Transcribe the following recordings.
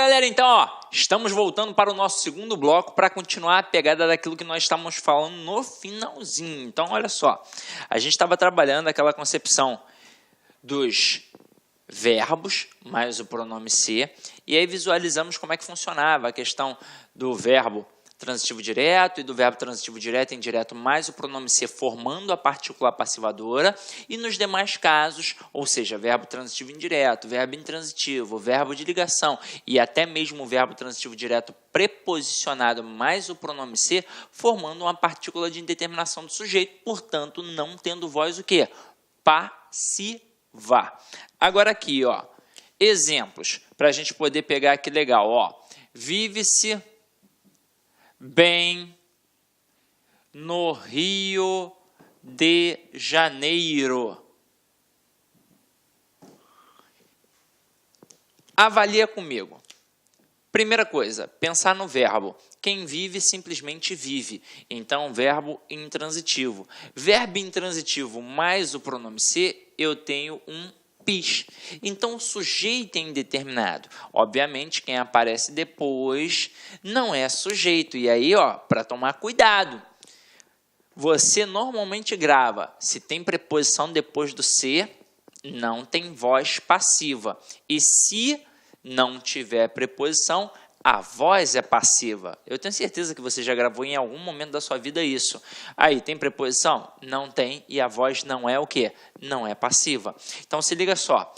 Galera, então, estamos voltando para o nosso segundo bloco para continuar a pegada daquilo que nós estávamos falando no finalzinho. Então, olha só, a gente estava trabalhando aquela concepção dos verbos mais o pronome ser, e aí visualizamos como é que funcionava a questão do verbo transitivo direto e do verbo transitivo direto e indireto mais o pronome ser formando a partícula passivadora, e nos demais casos, ou seja, verbo transitivo indireto, verbo intransitivo, verbo de ligação e até mesmo o verbo transitivo direto preposicionado mais o pronome ser, formando uma partícula de indeterminação do sujeito, portanto, não tendo voz o quê? Passiva. Agora aqui, exemplos, para a gente poder pegar aqui legal, vive-se bem no Rio de Janeiro. Avalia comigo. Primeira coisa, pensar no verbo. Quem vive simplesmente vive. Então, verbo intransitivo. Verbo intransitivo mais o pronome ser, eu tenho um PIS. Então, o sujeito é indeterminado. Obviamente, quem aparece depois não é sujeito. E aí, para tomar cuidado, você normalmente grava. Se tem preposição depois do ser, não tem voz passiva. E se não tiver preposição, a voz é passiva. Eu tenho certeza que você já gravou em algum momento da sua vida isso. Aí, tem preposição? Não tem, e a voz não é o quê? Não é passiva. Então, se liga só.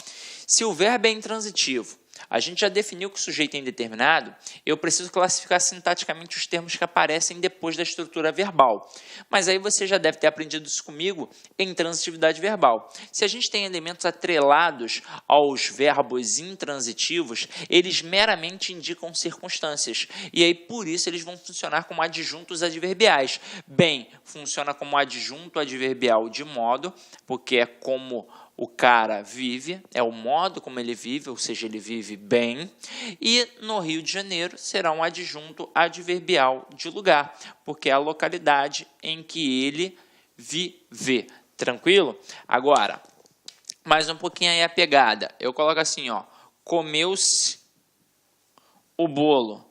Se o verbo é intransitivo, a gente já definiu que o sujeito é indeterminado, eu preciso classificar sintaticamente os termos que aparecem depois da estrutura verbal. Mas aí você já deve ter aprendido isso comigo em transitividade verbal. Se a gente tem elementos atrelados aos verbos intransitivos, eles meramente indicam circunstâncias. E aí, por isso, eles vão funcionar como adjuntos adverbiais. Bem, funciona como adjunto adverbial de modo, porque é como o cara vive, é o modo como ele vive, ou seja, ele vive bem. E no Rio de Janeiro será um adjunto adverbial de lugar, porque é a localidade em que ele vive. Tranquilo? Agora, mais um pouquinho aí a pegada. Eu coloco assim, comeu-se o bolo.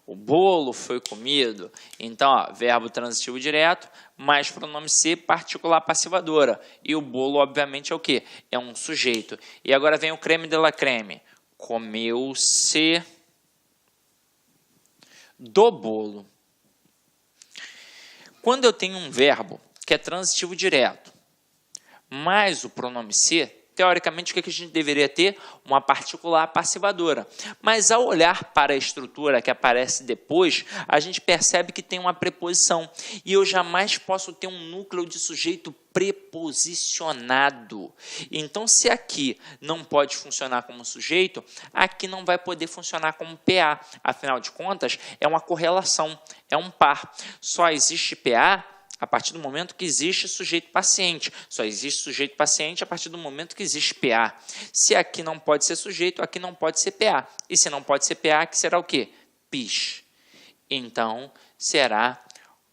O bolo foi comido. Então, verbo transitivo direto, mais pronome ser, particular passivadora. E o bolo, obviamente, é o quê? É um sujeito. E agora vem o creme de la creme. Comeu-se do bolo. Quando eu tenho um verbo que é transitivo direto, mais o pronome ser, teoricamente, o que a gente deveria ter? Uma particular passivadora. Mas, ao olhar para a estrutura que aparece depois, a gente percebe que tem uma preposição. E eu jamais posso ter um núcleo de sujeito preposicionado. Então, se aqui não pode funcionar como sujeito, aqui não vai poder funcionar como PA. Afinal de contas, é uma correlação, é um par. Só existe PA a partir do momento que existe sujeito paciente. Só existe sujeito paciente a partir do momento que existe PA. Se aqui não pode ser sujeito, aqui não pode ser PA. E se não pode ser PA, aqui será o quê? PIS. Então, será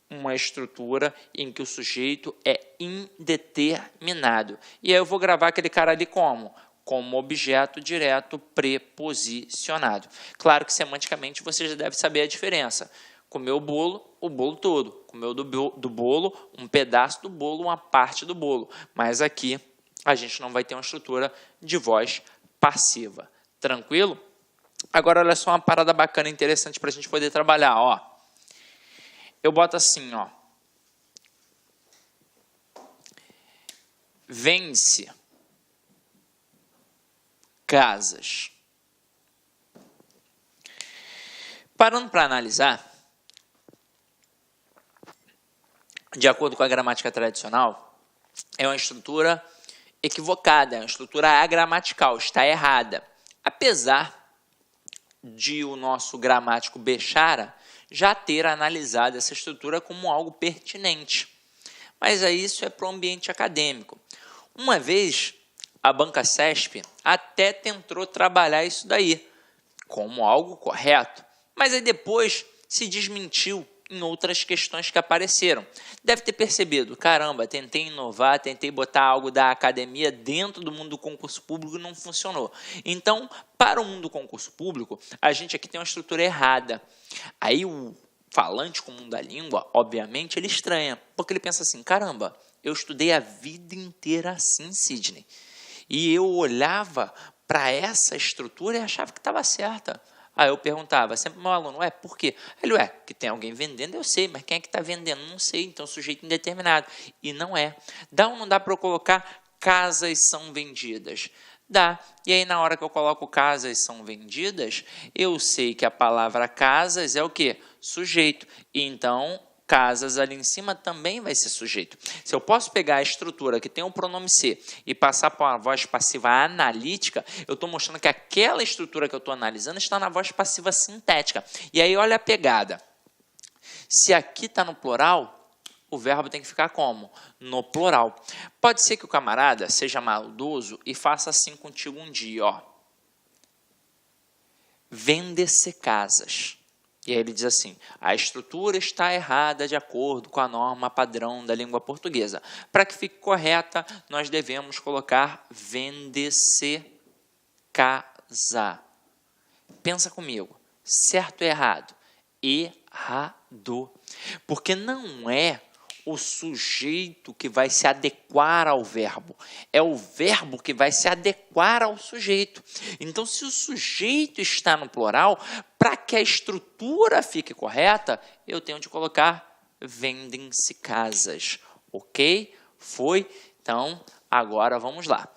uma estrutura em que o sujeito é indeterminado. E aí eu vou gravar aquele cara ali como? Como objeto direto preposicionado. Claro que semanticamente você já deve saber a diferença. Comeu o bolo todo. Comeu do bolo, um pedaço do bolo, uma parte do bolo. Mas aqui a gente não vai ter uma estrutura de voz passiva. Tranquilo? Agora, olha só uma parada bacana e interessante para a gente poder trabalhar. Eu boto assim, vence casas. Parando para analisar, de acordo com a gramática tradicional, é uma estrutura equivocada, é uma estrutura agramatical, está errada. Apesar de o nosso gramático Bechara já ter analisado essa estrutura como algo pertinente. Mas aí isso é para o ambiente acadêmico. Uma vez, a Banca CESP até tentou trabalhar isso daí como algo correto, mas aí depois se desmentiu em outras questões que apareceram. Deve ter percebido, caramba, tentei inovar, tentei botar algo da academia dentro do mundo do concurso público e não funcionou. Então, para o mundo do concurso público, a gente aqui tem uma estrutura errada. Aí o falante comum da língua, obviamente, ele estranha, porque ele pensa assim, caramba, eu estudei a vida inteira assim, Sidney, e eu olhava para essa estrutura e achava que estava certa. Aí eu perguntava, sempre meu aluno, por quê? Ele, que tem alguém vendendo, eu sei, mas quem é que está vendendo? Não sei, então sujeito indeterminado. E não é. Dá ou não dá para eu colocar casas são vendidas? Dá. E aí na hora que eu coloco casas são vendidas, eu sei que a palavra casas é o quê? Sujeito. Então, casas ali em cima também vai ser sujeito. Se eu posso pegar a estrutura que tem o pronome ser e passar para uma voz passiva analítica, eu estou mostrando que aquela estrutura que eu estou analisando está na voz passiva sintética. E aí olha a pegada. Se aqui está no plural, o verbo tem que ficar como? No plural. Pode ser que o camarada seja maldoso e faça assim contigo um dia. Vende-se casas. E aí ele diz assim, a estrutura está errada de acordo com a norma padrão da língua portuguesa. Para que fique correta, nós devemos colocar vende-se casa. Pensa comigo, certo ou errado? Errado. Porque não é o sujeito que vai se adequar ao verbo. É o verbo que vai se adequar ao sujeito. Então, se o sujeito está no plural, para que a estrutura fique correta, eu tenho de colocar vendem-se casas. Ok? Foi? Então, agora vamos lá.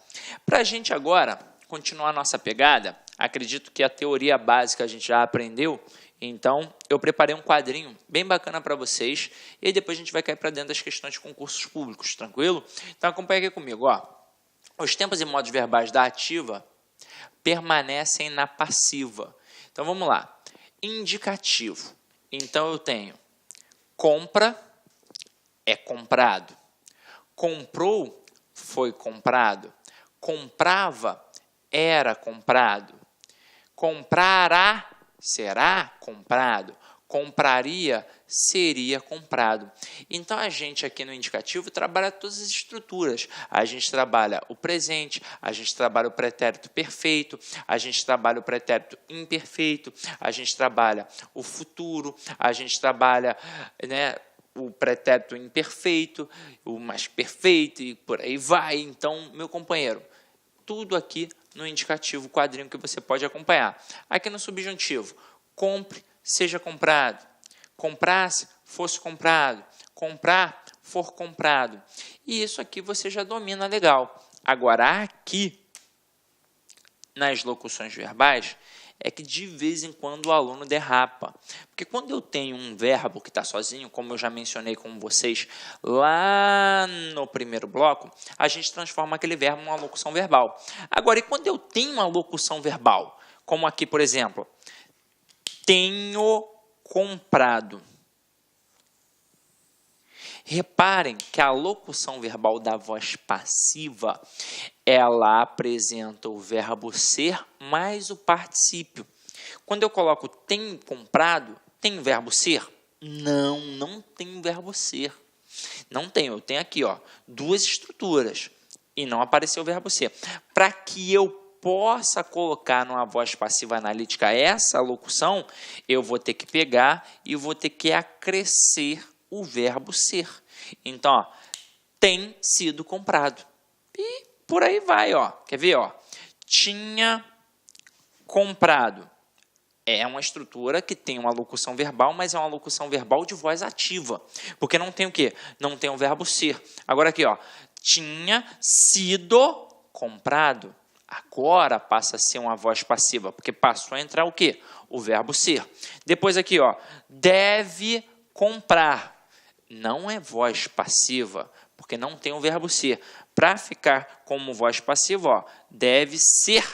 Para a gente agora continuar a nossa pegada, acredito que a teoria básica a gente já aprendeu. Então, eu preparei um quadrinho bem bacana para vocês e aí depois a gente vai cair para dentro das questões de concursos públicos, tranquilo? Então, acompanha aqui comigo. Os tempos e modos verbais da ativa permanecem na passiva. Então, vamos lá. Indicativo. Então, eu tenho compra, é comprado. Comprou, foi comprado. Comprava, era comprado. Comprará, será comprado. Compraria, seria comprado. Então, a gente aqui no indicativo trabalha todas as estruturas. A gente trabalha o presente, a gente trabalha o pretérito perfeito, a gente trabalha o pretérito imperfeito, a gente trabalha o futuro, a gente trabalha, o pretérito imperfeito, o mais perfeito e por aí vai. Então, meu companheiro, tudo aqui no indicativo, quadrinho que você pode acompanhar. Aqui no subjuntivo, compre, seja comprado. Comprasse, fosse comprado. Comprar, for comprado. E isso aqui você já domina legal. Agora, aqui, nas locuções verbais, é que de vez em quando o aluno derrapa. Porque quando eu tenho um verbo que está sozinho, como eu já mencionei com vocês lá no primeiro bloco, a gente transforma aquele verbo numa locução verbal. Agora, e quando eu tenho uma locução verbal, como aqui, por exemplo, tenho comprado. Reparem que a locução verbal da voz passiva, ela apresenta o verbo ser mais o particípio. Quando eu coloco tenho comprado, tem verbo ser? Não, não tem verbo ser. Não tem, eu tenho aqui duas estruturas e não apareceu o verbo ser. Para que eu possa colocar numa voz passiva analítica essa locução, eu vou ter que pegar e vou ter que acrescer o verbo ser. Então, tem sido comprado. E por aí vai, Quer ver, Tinha comprado. É uma estrutura que tem uma locução verbal, mas é uma locução verbal de voz ativa. Porque não tem o quê? Não tem o verbo ser. Agora aqui, tinha sido comprado. Agora passa a ser uma voz passiva, porque passou a entrar o quê? O verbo ser. Depois aqui, deve comprar. Não é voz passiva, porque não tem o verbo ser. Para ficar como voz passiva, deve ser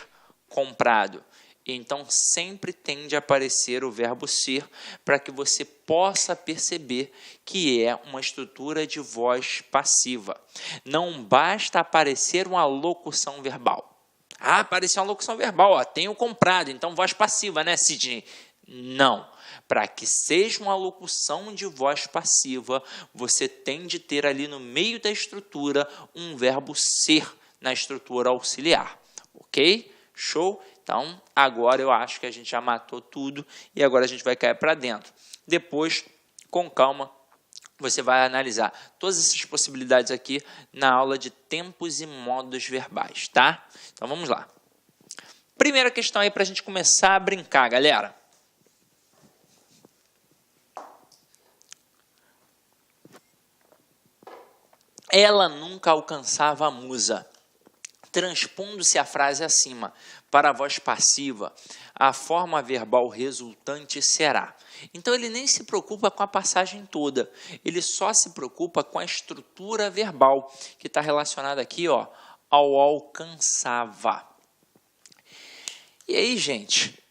comprado. Então, sempre tende a aparecer o verbo ser para que você possa perceber que é uma estrutura de voz passiva. Não basta aparecer uma locução verbal. Apareceu uma locução verbal, tenho comprado, então voz passiva, né, Sidney? Não. Para que seja uma locução de voz passiva, você tem de ter ali no meio da estrutura um verbo ser na estrutura auxiliar. Ok? Show? Então, agora eu acho que a gente já matou tudo e agora a gente vai cair para dentro. Depois, com calma, você vai analisar todas essas possibilidades aqui na aula de tempos e modos verbais, tá? Então, vamos lá. Primeira questão aí para a gente começar a brincar, galera. Ela nunca alcançava a musa. Transpondo-se a frase acima para a voz passiva, a forma verbal resultante será. Então, ele nem se preocupa com a passagem toda, ele só se preocupa com a estrutura verbal, que está relacionada aqui, ó, ao alcançava. E aí, gente,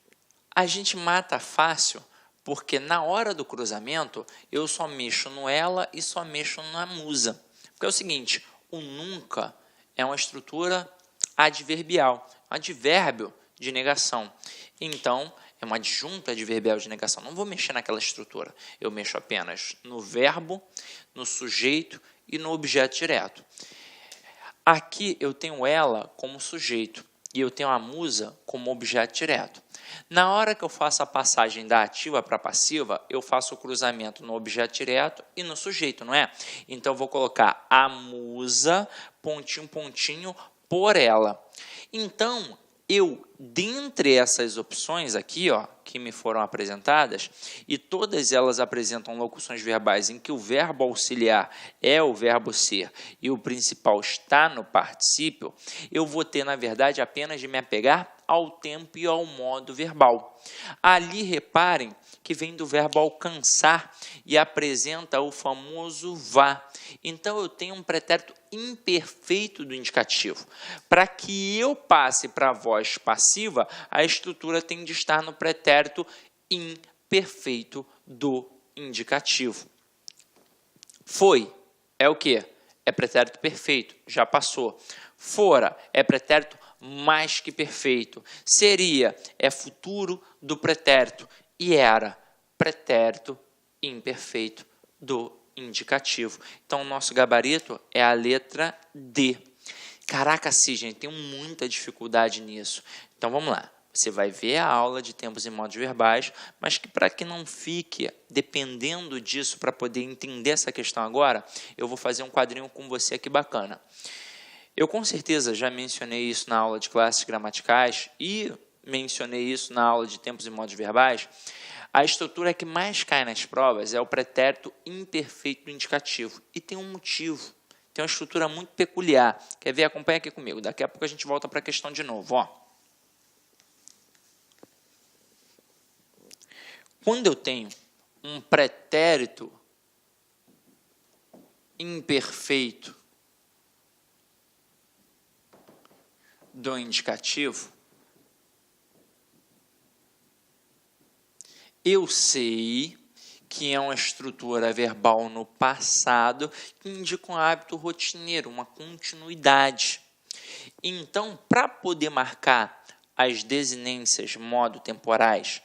a gente mata fácil, porque na hora do cruzamento, eu só mexo no ela e só mexo na musa. Porque é o seguinte, o nunca é uma estrutura adverbial, um advérbio de negação. Então, é uma adjunta adverbial de negação. Não vou mexer naquela estrutura. Eu mexo apenas no verbo, no sujeito e no objeto direto. Aqui eu tenho ela como sujeito e eu tenho a musa como objeto direto. Na hora que eu faço a passagem da ativa para a passiva, eu faço o cruzamento no objeto direto e no sujeito, não é? Então, eu vou colocar a musa, pontinho, pontinho, por ela. Então, dentre essas opções aqui, ó, que me foram apresentadas, e todas elas apresentam locuções verbais em que o verbo auxiliar é o verbo ser e o principal está no particípio, eu vou ter, na verdade, apenas de me apegar ao tempo e ao modo verbal. Ali, reparem que vem do verbo alcançar e apresenta o famoso vá. Então, eu tenho um pretérito imperfeito do indicativo. Para que eu passe para a voz passiva, a estrutura tem de estar no pretérito imperfeito do indicativo. Foi é o quê? É pretérito perfeito, já passou. Fora é pretérito mais que perfeito. Seria é futuro do pretérito e era pretérito imperfeito do indicativo. Então, o nosso gabarito é a letra D. Caraca, sim, gente, tenho muita dificuldade nisso. Então, vamos lá. Você vai ver a aula de tempos e modos verbais, mas que para que não fique dependendo disso para poder entender essa questão agora, eu vou fazer um quadrinho com você aqui bacana. Eu com certeza já mencionei isso na aula de classes gramaticais e mencionei isso na aula de tempos e modos verbais. A estrutura que mais cai nas provas é o pretérito imperfeito do indicativo. E tem um motivo, tem uma estrutura muito peculiar. Quer ver? Acompanha aqui comigo. Daqui a pouco a gente volta para a questão de novo. Ó. Quando eu tenho um pretérito imperfeito do indicativo, eu sei que é uma estrutura verbal no passado que indica um hábito rotineiro, uma continuidade. Então, para poder marcar as desinências modo-temporais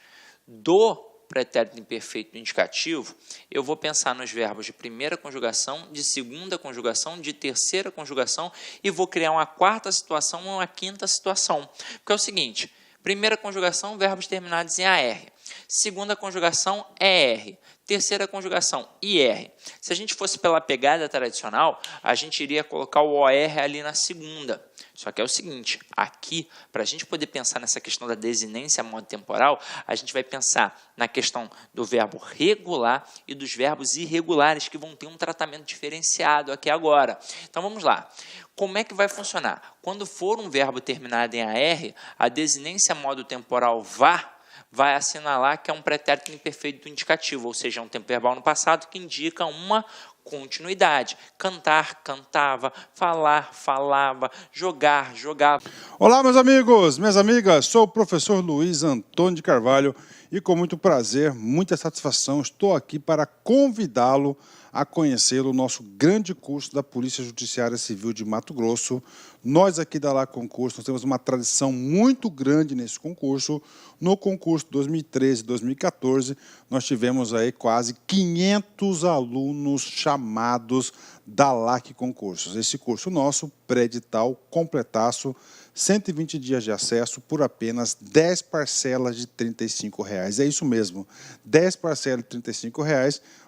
do pretérito imperfeito do indicativo, eu vou pensar nos verbos de primeira conjugação, de segunda conjugação, de terceira conjugação e vou criar uma quarta situação ou uma quinta situação. Porque é o seguinte, primeira conjugação, verbos terminados em AR. Segunda conjugação, ER. Terceira conjugação, IR. Se a gente fosse pela pegada tradicional, a gente iria colocar o OR ali na segunda. Só que é o seguinte, aqui, para a gente poder pensar nessa questão da desinência modo temporal, a gente vai pensar na questão do verbo regular e dos verbos irregulares, que vão ter um tratamento diferenciado aqui agora. Então, vamos lá. Como é que vai funcionar? Quando for um verbo terminado em AR, a desinência modo temporal vai assinalar que é um pretérito imperfeito do indicativo, ou seja, é um tempo verbal no passado que indica uma continuidade. Cantar, cantava, falar, falava, jogar, jogava. Olá, meus amigos, minhas amigas, sou o professor Luiz Antônio de Carvalho e com muito prazer, muita satisfação, estou aqui para convidá-lo a conhecer o nosso grande curso da Polícia Judiciária Civil de Mato Grosso. Nós aqui da La Concurso, nós temos uma tradição muito grande nesse concurso. No concurso 2013 e 2014, nós tivemos aí quase 500 alunos chamados da LAC Concursos. Esse curso nosso, pré-edital, completaço, 120 dias de acesso por apenas 10 parcelas de R$ 35. É isso mesmo, 10 parcelas de R$ 35,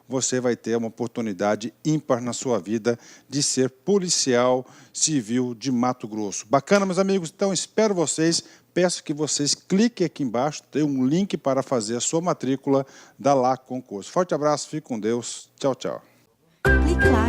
você vai ter uma oportunidade ímpar na sua vida de ser policial civil de Mato Grosso. Bacana, meus amigos? Então, espero vocês. Peço que vocês cliquem aqui embaixo, tem um link para fazer a sua matrícula da LAC Concurso. Forte abraço, fique com Deus. Tchau, tchau. Clique lá.